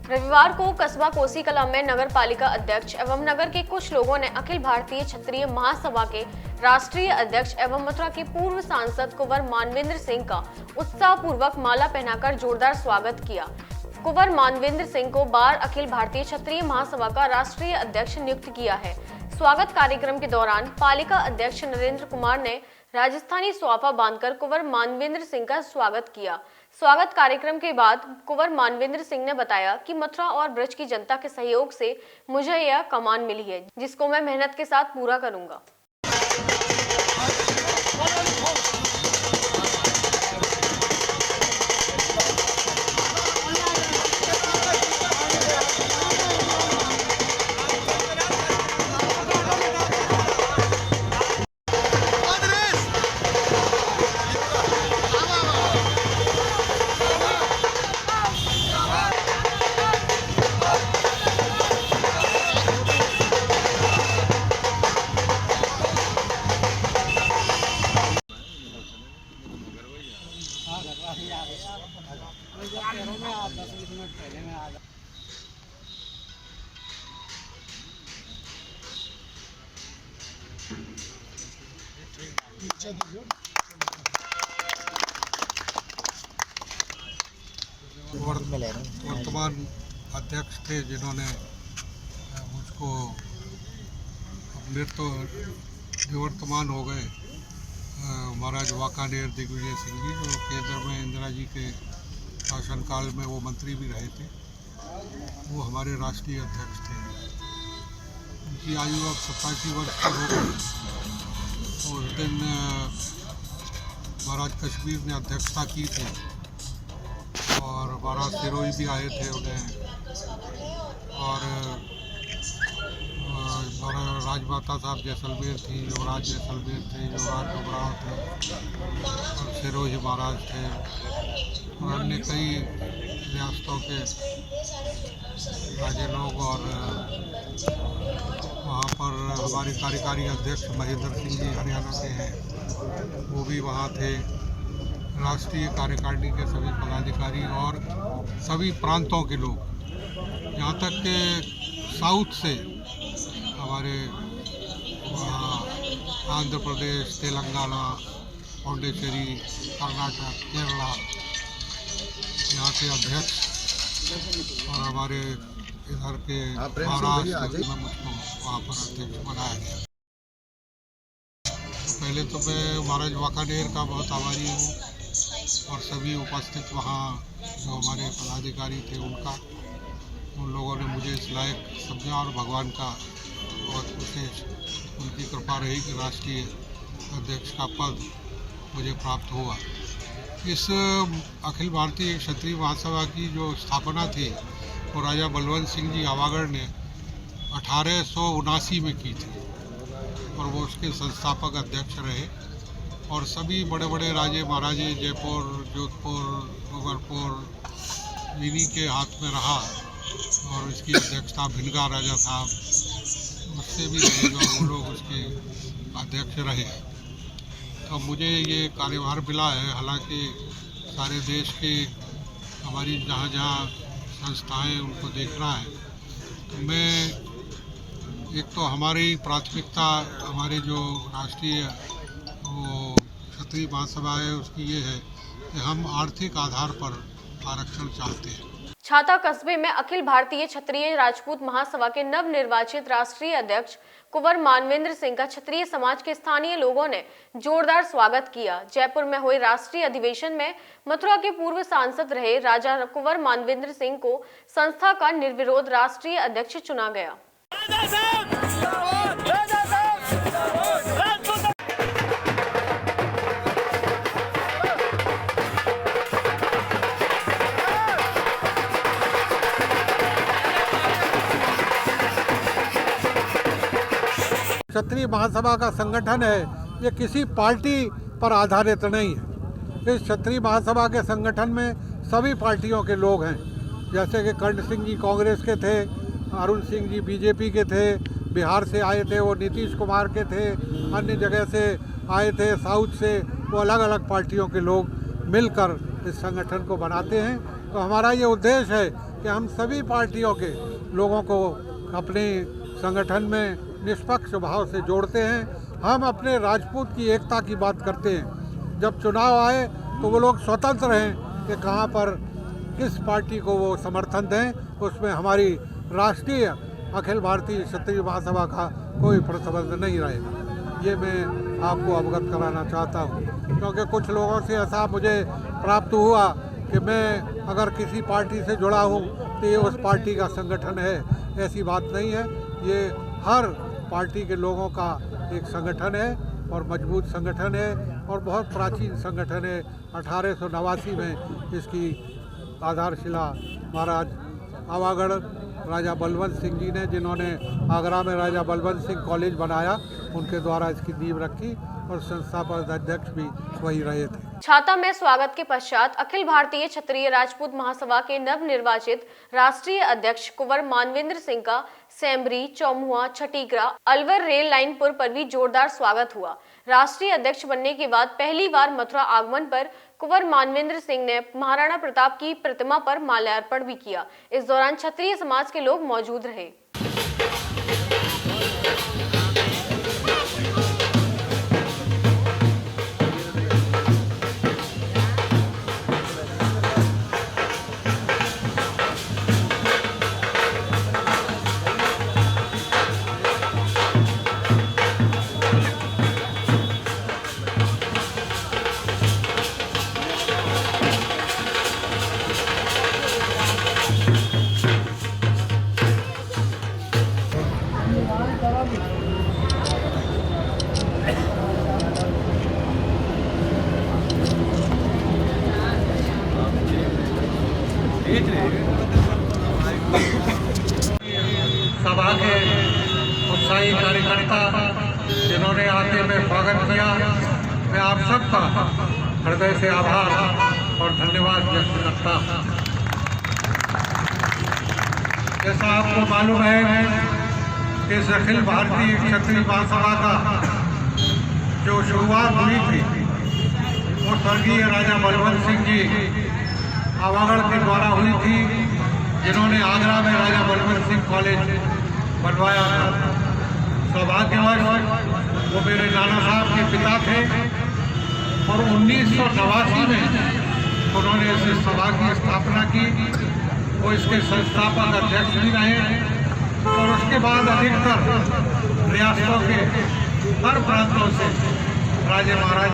रविवार को कस्बा कोसी कलां में नगर पालिका अध्यक्ष एवं नगर के कुछ लोगों ने अखिल भारतीय क्षत्रिय महासभा के राष्ट्रीय अध्यक्ष एवं मथुरा के पूर्व सांसद कुंवर मानवेंद्र सिंह का उत्साहपूर्वक माला पहनाकर जोरदार स्वागत किया। कुंवर मानवेंद्र सिंह को बार अखिल भारतीय क्षत्रिय महासभा का राष्ट्रीय अध्यक्ष नियुक्त किया है। स्वागत कार्यक्रम के दौरान पालिका अध्यक्ष नरेंद्र कुमार ने राजस्थानी स्वाफा बांधकर कुंवर मानवेंद्र सिंह का स्वागत किया। स्वागत कार्यक्रम के बाद कुंवर मानवेंद्र सिंह ने बताया कि मथुरा और ब्रज की जनता के सहयोग से मुझे यह कमान मिली है, जिसको मैं मेहनत के साथ पूरा करूंगा। वर्तमान अध्यक्ष थे जिन्होंने मुझको अपने तो निवर्तमान हो गए महाराज वाकानेर दिग्विजय सिंह जी, जो केंद्र में इंदिरा जी के शासनकाल में वो मंत्री भी रहे थे। वो हमारे राष्ट्रीय अध्यक्ष थे। उनकी आयु अब 87 वर्ष की हो गई। उस दिन महाराज कश्मीर ने अध्यक्षता की थी और महाराज सिरोही भी आए थे उन्हें, और राजमाता साहब जैसलमेर थी, युवराज जैसलमेर थे, युवराज डुबराव थे और सिरोही महाराज थे और अन्य कई रियासतों के राजे लोग। और वहाँ पर हमारे कार्यकारी अध्यक्ष महेंद्र सिंह जी हरियाणा के हैं, वो भी वहाँ थे। राष्ट्रीय कार्यकारिणी के सभी पदाधिकारी और सभी प्रांतों के लोग, यहाँ तक के साउथ से हमारे आंध्र प्रदेश, तेलंगाना, पौंडीचेरी, कर्नाटक, केरला, यहाँ के अध्यक्ष और हमारे इधर के महाराष्ट्र में मुझको वहाँ पर अध्यक्ष बनाया गया। पहले तो मैं महाराज वाकानेर का बहुत आभारी हूँ और सभी उपस्थित वहाँ जो हमारे पदाधिकारी थे उन लोगों ने मुझे इस लायक समझा और भगवान का बहुत विशेष उनकी कृपा रही कि राष्ट्रीय अध्यक्ष का पद मुझे प्राप्त हुआ। इस अखिल भारतीय क्षत्रिय महासभा की जो स्थापना थी वो राजा बलवंत सिंह जी आवागढ़ ने 1879 में की थी और वो उसके संस्थापक अध्यक्ष रहे। और सभी बड़े बड़े राजे महाराजे जयपुर, जोधपुर, डूंगरपुर इन्हीं के हाथ में रहा और इसकी अध्यक्षता भिनगा राजा साहब उससे भी रहे और वो लोग उसके अध्यक्ष रहे। तो मुझे ये कार्यभार मिला है। हालांकि सारे देश के हमारी जहाँ जहाँ संस्थाएं उनको देखना है, तो मैं एक तो हमारी प्राथमिकता हमारे जो राष्ट्रीय क्षत्रिय महासभा है उसकी ये है कि हम आर्थिक आधार पर आरक्षण चाहते हैं। छाता कस्बे में अखिल भारतीय क्षत्रिय राजपूत महासभा के नवनिर्वाचित राष्ट्रीय अध्यक्ष कुंवर मानवेंद्र सिंह का क्षत्रिय समाज के स्थानीय लोगों ने जोरदार स्वागत किया। जयपुर में हुए राष्ट्रीय अधिवेशन में मथुरा के पूर्व सांसद रहे राजा कुंवर मानवेंद्र सिंह को संस्था का निर्विरोध राष्ट्रीय अध्यक्ष चुना गया। क्षत्रिय महासभा का संगठन है, ये किसी पार्टी पर आधारित नहीं है। इस क्षत्रिय महासभा के संगठन में सभी पार्टियों के लोग हैं, जैसे कि कर्ण सिंह जी कांग्रेस के थे, अरुण सिंह जी बीजेपी के थे, बिहार से आए थे वो नीतीश कुमार के थे, अन्य जगह से आए थे साउथ से, वो अलग अलग पार्टियों के लोग मिलकर इस संगठन को बनाते हैं। तो हमारा ये उद्देश्य है कि हम सभी पार्टियों के लोगों को अपने संगठन में निष्पक्ष भाव से जोड़ते हैं। हम अपने राजपूत की एकता की बात करते हैं। जब चुनाव आए तो वो लोग स्वतंत्र हैं कि कहाँ पर किस पार्टी को वो समर्थन दें, उसमें हमारी राष्ट्रीय अखिल भारतीय क्षत्रिय महासभा का कोई प्रतिबंध नहीं रहेगा। ये मैं आपको अवगत कराना चाहता हूँ, क्योंकि कुछ लोगों से ऐसा मुझे प्राप्त हुआ कि मैं अगर किसी पार्टी से जुड़ा हूँ तो ये उस पार्टी का संगठन है। ऐसी बात नहीं है, ये हर पार्टी के लोगों का एक संगठन है और मजबूत संगठन है और बहुत प्राचीन संगठन है। 1889 में इसकी आधारशिला महाराज आवागढ़ राजा बलवंत सिंह जी ने, जिन्होंने आगरा में राजा बलवंत सिंह कॉलेज बनाया, उनके द्वारा इसकी नींव रखी और संस्थापक अध्यक्ष भी वही रहे थे। छाता में स्वागत के पश्चात अखिल भारतीय क्षत्रिय राजपूत महासभा के नवनिर्वाचित राष्ट्रीय अध्यक्ष कुंवर मानवेंद्र सिंह का सेम्बरी, चौमुआ, छटीगरा, अलवर रेल लाइन पुल पर भी जोरदार स्वागत हुआ। राष्ट्रीय अध्यक्ष बनने के बाद पहली बार मथुरा आगमन पर कुंवर मानवेंद्र सिंह ने महाराणा प्रताप की प्रतिमा पर माल्यार्पण भी किया। इस दौरान क्षत्रिय समाज के लोग मौजूद रहे। सभा के उत्साही कार्यकर्ता जिन्होंने आते में स्वागत किया, मैं आप सबका हृदय से आभार और धन्यवाद व्यक्त करता हूँ। जैसा आपको मालूम है कि इस अखिल भारतीय क्षत्रिय महासभा का जो शुरुआत हुई थी वो स्वर्गीय राजा बलवंत सिंह जी आवागढ़ के द्वारा हुई थी, जिन्होंने आगरा में राजा बलवंत सिंह कॉलेज बनवाया था। सौभाग्यवश वो मेरे नाना साहब के पिता थे और 1989 में उन्होंने इस सभा की स्थापना की। वो इसके संस्थापक अध्यक्ष भी रहे और उसके बाद अधिकतर रियासतों के हर प्रांतों से राजे महाराज